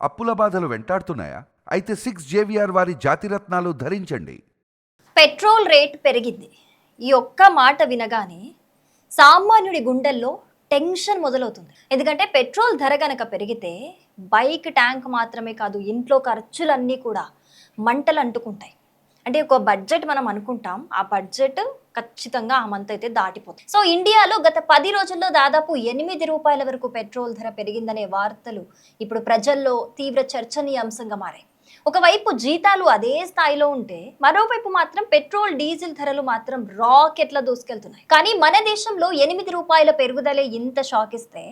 అప్పుల బాధలు వెంటాడుతున్నాయా? అయితే 6 JVR వారి జాతిరత్నాలు ధరించండి. పెట్రోల్ రేట్ పెరిగింది. ఈ ఒక్క మాట వినగానే సామాన్యుడి గుండెల్లో టెన్షన్ మొదలవుతుంది. ఎందుకంటే పెట్రోల్ ధర గనక పెరిగితే బైక్ ట్యాంక్ మాత్రమే కాదు, ఇంట్లో ఖర్చులన్నీ కూడా మంటలు అంటుకుంటాయి. అంటే ఒక బడ్జెట్ మనం అనుకుంటాం, ఆ బడ్జెట్ ఖచ్చితంగా ఆ మంత్ అయితే దాటిపోతుంది. సో ఇండియాలో గత 10 రోజుల్లో దాదాపు ₹8 వరకు పెట్రోల్ ధర పెరిగిందనే వార్తలు ఇప్పుడు ప్రజల్లో తీవ్ర చర్చనీయాంశంగా మారాయి. ఒకవైపు జీతాలు అదే స్థాయిలో ఉంటే మరోవైపు మాత్రం పెట్రోల్ డీజిల్ ధరలు మాత్రం రాకెట్ల దూసుకెళ్తున్నాయి. కానీ మన దేశంలో ₹8 పెరుగుదలే ఇంత షాక్ ఇస్తే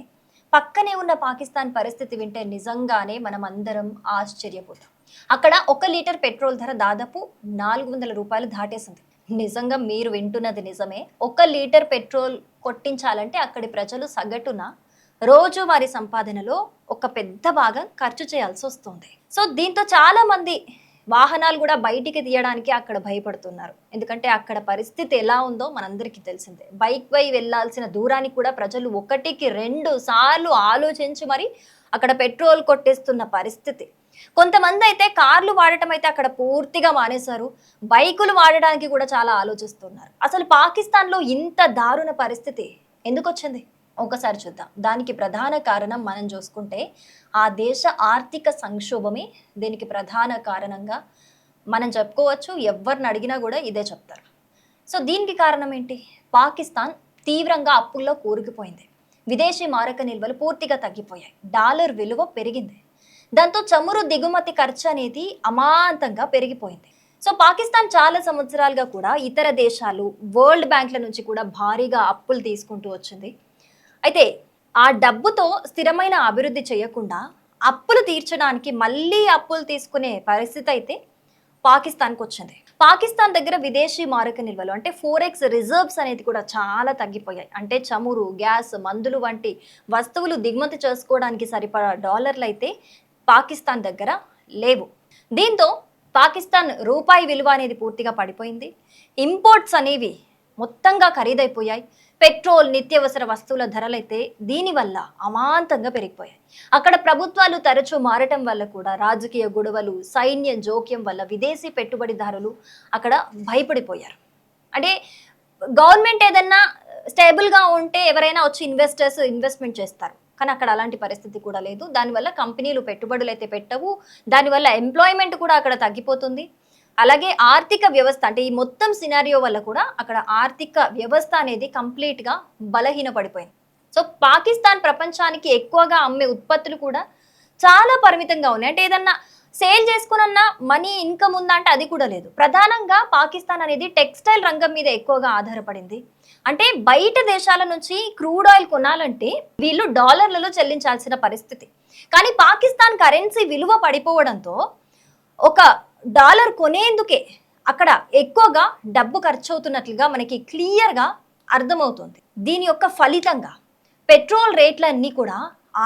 పక్కనే ఉన్న పాకిస్తాన్ పరిస్థితి వింటే నిజంగానే మనం అందరం ఆశ్చర్యపోతాం. అక్కడ 1 లీటర్ పెట్రోల్ ధర దాదాపు ₹400 దాటేసింది. నిజంగా మీరు వింటున్నది నిజమే. 1 లీటర్ పెట్రోల్ కొట్టించాలంటే అక్కడి ప్రజలు సగటున రోజువారీ సంపాదనలో ఒక పెద్ద భాగం ఖర్చు చేయాల్సి వస్తుంది. సో దీంతో చాలా మంది వాహనాలు కూడా బయటికి తీయడానికి అక్కడ భయపడుతున్నారు. ఎందుకంటే అక్కడ పరిస్థితి ఎలా ఉందో మనందరికీ తెలిసిందే. బైక్ పై వెళ్లాల్సిన దూరానికి కూడా ప్రజలు 1కి 2 సార్లు ఆలోచించి మరి అక్కడ పెట్రోల్ కొట్టేస్తున్న పరిస్థితి. కొంతమంది అయితే కార్లు వాడటం అయితే అక్కడ పూర్తిగా మానేశారు. బైకులు వాడడానికి కూడా చాలా ఆలోచిస్తున్నారు. అసలు పాకిస్తాన్లో ఇంత దారుణ పరిస్థితి ఎందుకు వచ్చింది? ఒకసారి చూద్దాం. దానికి ప్రధాన కారణం మనం చూసుకుంటే ఆ దేశ ఆర్థిక సంక్షోభమే దీనికి ప్రధాన కారణంగా మనం చెప్పుకోవచ్చు. ఎవరిని అడిగినా కూడా ఇదే చెప్తారు. సో దీనికి కారణం ఏంటి? పాకిస్తాన్ తీవ్రంగా అప్పుల్లో కూరుకుపోయింది. విదేశీ మారక నిల్వలు పూర్తిగా తగ్గిపోయాయి. డాలర్ విలువ పెరిగింది. దాంతో చమురు దిగుమతి ఖర్చు అనేది అమాంతంగా పెరిగిపోయింది. సో పాకిస్తాన్ చాలా సంవత్సరాలుగా కూడా ఇతర దేశాలు, వరల్డ్ బ్యాంక్ల నుంచి కూడా భారీగా అప్పులు తీసుకుంటూ వచ్చింది. అయితే ఆ డబ్బుతో స్థిరమైన అభివృద్ధి చేయకుండా అప్పులు తీర్చడానికి మళ్ళీ అప్పులు తీసుకునే పరిస్థితి అయితే పాకిస్తాన్కి వచ్చింది. పాకిస్తాన్ దగ్గర విదేశీ మారక నిల్వలు అంటే ఫోరెక్స్ రిజర్వ్స్ అనేది కూడా చాలా తగ్గిపోయాయి. అంటే చమురు, గ్యాస్, మందులు వంటి వస్తువులు దిగుమతి చేసుకోవడానికి సరిపడా డాలర్లు అయితే పాకిస్తాన్ దగ్గర లేవు. దీంతో పాకిస్తాన్ రూపాయి విలువ అనేది పూర్తిగా పడిపోయింది. ఇంపోర్ట్స్ అనేవి మొత్తంగా ఖరీదైపోయాయి. పెట్రోల్, నిత్యావసర వస్తువుల ధరలైతే దీనివల్ల అమాంతంగా పెరిగిపోయాయి. అక్కడ ప్రభుత్వాలు తరచూ మారటం వల్ల కూడా రాజకీయ గొడవలు, సైన్య జోక్యం వల్ల విదేశీ పెట్టుబడిదారులు అక్కడ భయపడిపోయారు. అంటే గవర్నమెంట్ ఏదన్నా స్టేబుల్గా ఉంటే ఎవరైనా వచ్చి ఇన్వెస్ట్మెంట్ చేస్తారు. కానీ అక్కడ అలాంటి పరిస్థితి కూడా లేదు. దానివల్ల కంపెనీలు పెట్టుబడులు అయితే పెట్టవు. దానివల్ల ఎంప్లాయ్మెంట్ కూడా అక్కడ తగ్గిపోతుంది. అలాగే ఆర్థిక వ్యవస్థ అంటే ఈ మొత్తం సినారియో వల్ల కూడా అక్కడ ఆర్థిక వ్యవస్థ అనేది కంప్లీట్గా బలహీనపడిపోయింది. సో పాకిస్తాన్ ప్రపంచానికి ఎక్కువగా అమ్మే ఉత్పత్తులు కూడా చాలా పరిమితంగా ఉన్నాయి. అంటే ఏదన్నా సేల్ చేసుకున్న మనీ ఇన్కమ్ ఉందా అంటే అది కూడా లేదు. ప్రధానంగా పాకిస్తాన్ అనేది టెక్స్టైల్ రంగం మీద ఎక్కువగా ఆధారపడింది. అంటే బయట దేశాల నుంచి క్రూడ్ ఆయిల్ కొనాలంటే వీళ్ళు డాలర్లలో చెల్లించాల్సిన పరిస్థితి. కానీ పాకిస్తాన్ కరెన్సీ విలువ పడిపోవడంతో ఒక డాలర్ కొనేందుకే అక్కడ ఎక్కువగా డబ్బు ఖర్చు అవుతున్నట్లుగా మనకి క్లియర్గా అర్థమవుతుంది. దీని యొక్క ఫలితంగా పెట్రోల్ రేట్లన్నీ కూడా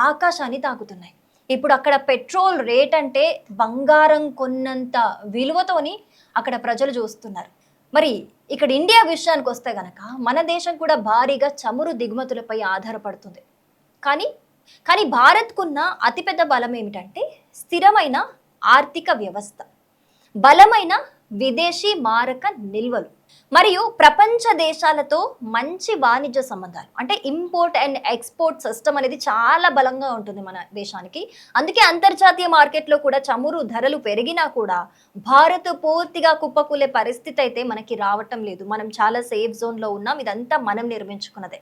ఆకాశాన్ని తాకుతున్నాయి. ఇప్పుడు అక్కడ పెట్రోల్ రేట్ అంటే బంగారం కొన్నంత విలువతోని అక్కడ ప్రజలు చూస్తున్నారు. మరి ఇక్కడ ఇండియా విషయానికి వస్తే గనక మన దేశం కూడా భారీగా చమురు దిగుమతులపై ఆధారపడుతుంది. కానీ భారత్కున్న అతిపెద్ద బలం ఏమిటంటే స్థిరమైన ఆర్థిక వ్యవస్థ, బలమైన విదేశీ మారక నిల్వలు మరియు ప్రపంచ దేశాలతో మంచి వాణిజ్య సంబంధాలు. అంటే ఇంపోర్ట్ అండ్ ఎక్స్పోర్ట్ సిస్టమ్ అనేది చాలా బలంగా ఉంటుంది మన దేశానికి. అందుకే అంతర్జాతీయ మార్కెట్లో కూడా చమురు ధరలు పెరిగినా కూడా భారత్ పూర్తిగా కుప్పకూలే పరిస్థితి అయితే మనకి రావటం లేదు. మనం చాలా సేఫ్ జోన్లో ఉన్నాం. ఇదంతా మనం నిర్మించుకున్నదే.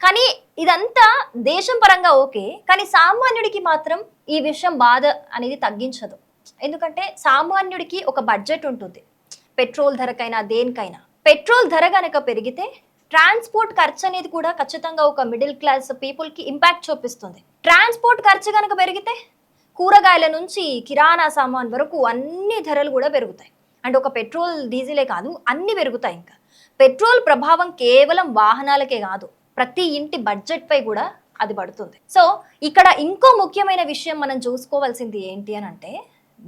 కానీ ఇదంతా దేశం పరంగా ఓకే, కానీ సామాన్యుడికి మాత్రం ఈ విషయం బాధ అనేది తగ్గించదు. ఎందుకంటే సామాన్యుడికి ఒక బడ్జెట్ ఉంటుంది. పెట్రోల్ ధరకైనా దేనికైనా పెట్రోల్ ధర గనక పెరిగితే ట్రాన్స్పోర్ట్ ఖర్చు అనేది కూడా ఖచ్చితంగా ఒక మిడిల్ క్లాస్ పీపుల్కి ఇంపాక్ట్ చూపిస్తుంది. ట్రాన్స్పోర్ట్ ఖర్చు కనుక పెరిగితే కూరగాయల నుంచి కిరాణా సామాన్ వరకు అన్ని ధరలు కూడా పెరుగుతాయి. అంటే ఒక పెట్రోల్ డీజిలే కాదు, అన్ని పెరుగుతాయి. ఇంకా పెట్రోల్ ప్రభావం కేవలం వాహనాలకే కాదు, ప్రతి ఇంటి బడ్జెట్ పై కూడా అది పడుతుంది. సో ఇక్కడ ఇంకో ముఖ్యమైన విషయం మనం చూసుకోవాల్సింది ఏంటి అని అంటే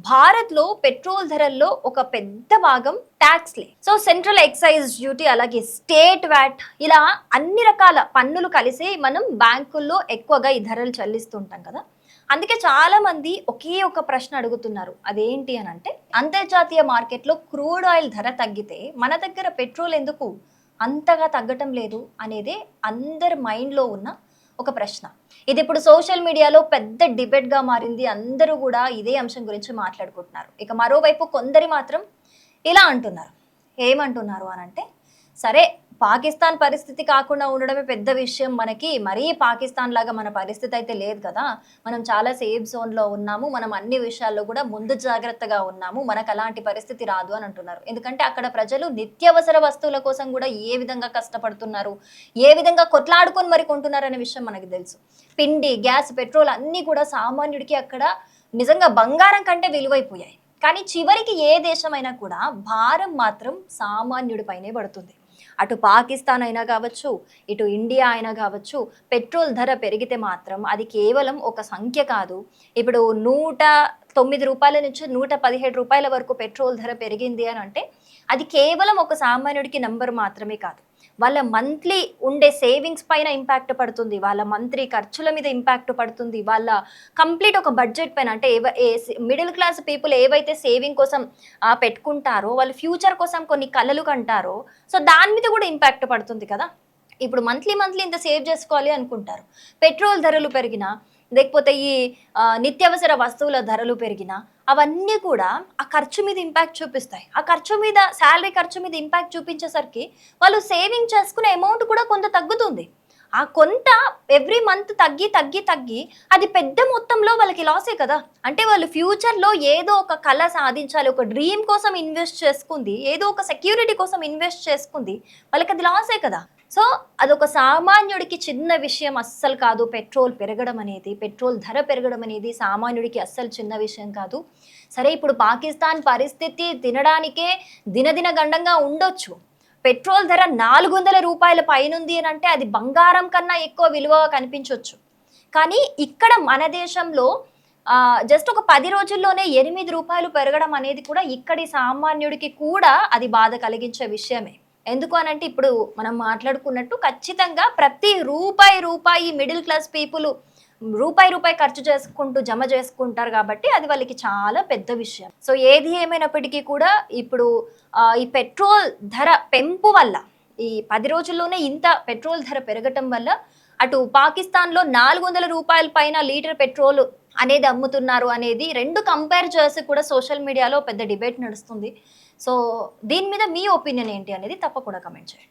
భారత్లో పెట్రోల్ ధరల్లో ఒక పెద్ద భాగం ట్యాక్స్లే. సో సెంట్రల్ ఎక్సైజ్ డ్యూటీ, అలాగే స్టేట్ వ్యాట్, ఇలా అన్ని రకాల పన్నులు కలిసి మనం బ్యాంకుల్లో ఎక్కువగా ఈ ధరలు చెల్లిస్తుంటాం కదా. అందుకే చాలా మంది ఒకే ఒక ప్రశ్న అడుగుతున్నారు. అదేంటి అని అంటే, అంతర్జాతీయ మార్కెట్లో క్రూడ్ ఆయిల్ ధర తగ్గితే మన దగ్గర పెట్రోల్ ఎందుకు అంతగా తగ్గటం లేదు అనేదే అందరి మైండ్లో ఉన్న ఒక ప్రశ్న. ఇది ఇప్పుడు సోషల్ మీడియాలో పెద్ద డిబేట్గా మారింది. అందరూ కూడా ఇదే అంశం గురించి మాట్లాడుకుంటున్నారు. ఇక మరోవైపు కొందరి మాత్రం ఇలా అంటున్నారు. ఏమంటున్నారు అని అంటే, సరే పాకిస్తాన్ పరిస్థితి కాకుండా ఉండడమే పెద్ద విషయం మనకి. మరీ పాకిస్తాన్ లాగా మన పరిస్థితి అయితే లేదు కదా. మనం చాలా సేఫ్ జోన్‌లో ఉన్నాము. మనం అన్ని విషయాల్లో కూడా ముందు జాగ్రత్తగా ఉన్నాము. మనకు అలాంటి పరిస్థితి రాదు అని అంటున్నారు. ఎందుకంటే అక్కడ ప్రజలు నిత్యావసర వస్తువుల కోసం కూడా ఏ విధంగా కష్టపడుతున్నారు, ఏ విధంగా కొట్లాడుకొని మరి కొంటున్నారనే విషయం మనకు తెలుసు. పిండి, గ్యాస్, పెట్రోల్ అన్నీ కూడా సామాన్యుడికి అక్కడ నిజంగా బంగారం కంటే విలువైపోయాయి. కానీ చివరికి ఏ దేశమైనా కూడా భారం మాత్రం సామాన్యుడి పైనే పడుతుంది. అటు పాకిస్తాన్ అయినా కావచ్చు, ఇటు ఇండియా అయినా కావచ్చు, పెట్రోల్ ధర పెరిగితే మాత్రం అది కేవలం ఒక సంఖ్య కాదు. ఇప్పుడు రూ. 109 నుంచి రూ. 117 వరకు పెట్రోల్ ధర పెరిగింది అని అంటే అది కేవలం ఒక సామాన్యుడికి నంబర్ మాత్రమే కాదు. వాళ్ళ మంత్లీ ఉండే సేవింగ్స్ పైన ఇంపాక్ట్ పడుతుంది. వాళ్ళ మంత్లీ ఖర్చుల మీద ఇంపాక్ట్ పడుతుంది. వాళ్ళ కంప్లీట్ ఒక బడ్జెట్ పైన అంటే మిడిల్ క్లాస్ పీపుల్ ఏవైతే సేవింగ్ కోసం పెట్టుకుంటారో, వాళ్ళు ఫ్యూచర్ కోసం కొన్ని కలలు కంటారో, సో దాని మీద కూడా ఇంపాక్ట్ పడుతుంది కదా. ఇప్పుడు మంత్లీ ఇంత సేవ్ చేసుకోవాలి అనుకుంటారు. పెట్రోల్ ధరలు పెరిగినా, లేకపోతే ఈ నిత్యావసర వస్తువుల ధరలు పెరిగినా అవన్నీ కూడా ఆ ఖర్చు మీద ఇంపాక్ట్ చూపిస్తాయి. ఆ ఖర్చు మీద, శాలరీ ఖర్చు మీద ఇంపాక్ట్ చూపించేసరికి వాళ్ళు సేవింగ్ చేసుకునే అమౌంట్ కూడా కొంత తగ్గుతుంది. ఆ కొంత ఎవ్రీ మంత్ తగ్గి అది పెద్ద మొత్తంలో వాళ్ళకి లాసే కదా. అంటే వాళ్ళు ఫ్యూచర్లో ఏదో ఒక కళ సాధించాలి, ఒక డ్రీమ్ కోసం ఇన్వెస్ట్ చేసుకుంది, ఏదో ఒక సెక్యూరిటీ కోసం ఇన్వెస్ట్ చేసుకుంది, వాళ్ళకి అది లాసే కదా. సో అదొక సామాన్యుడికి చిన్న విషయం అస్సలు కాదు. పెట్రోల్ ధర పెరగడం అనేది సామాన్యుడికి అస్సలు చిన్న విషయం కాదు. సరే, ఇప్పుడు పాకిస్తాన్ పరిస్థితి తినడానికే దినదిన గండంగా ఉండొచ్చు. పెట్రోల్ ధర రూ. 400 పైనుంది అని అంటే అది బంగారం కన్నా ఎక్కువ విలువగా కనిపించవచ్చు. కానీ ఇక్కడ మన దేశంలో జస్ట్ ఒక 10 రోజుల్లోనే రూ. 8 పెరగడం అనేది కూడా ఇక్కడి సామాన్యుడికి కూడా అది బాధ కలిగించే విషయమే. ఎందుకు అనంటే ఇప్పుడు మనం మాట్లాడుకున్నట్టు ఖచ్చితంగా ప్రతి రూపాయి మిడిల్ క్లాస్ పీపుల్ రూపాయి ఖర్చు చేసుకుంటూ జమ చేసుకుంటారు కాబట్టి అది వాళ్ళకి చాలా పెద్ద విషయం. సో ఏది ఏమైనప్పటికీ కూడా ఇప్పుడు ఈ పెట్రోల్ ధర పెంపు వల్ల, ఈ 10 రోజుల్లోనే ఇంత పెట్రోల్ ధర పెరగటం వల్ల అటు పాకిస్తాన్లో రూ. 400 పైన లీటర్ పెట్రోల్ అనేది అమ్ముతున్నారు అనేది రెండు కంపేర్ చేసి కూడా సోషల్ మీడియాలో పెద్ద డిబేట్ నడుస్తుంది. సో దీని మీద మీ ఒపీనియన్ ఏంటి అనేది తప్పకుండా కమెంట్ చేయండి.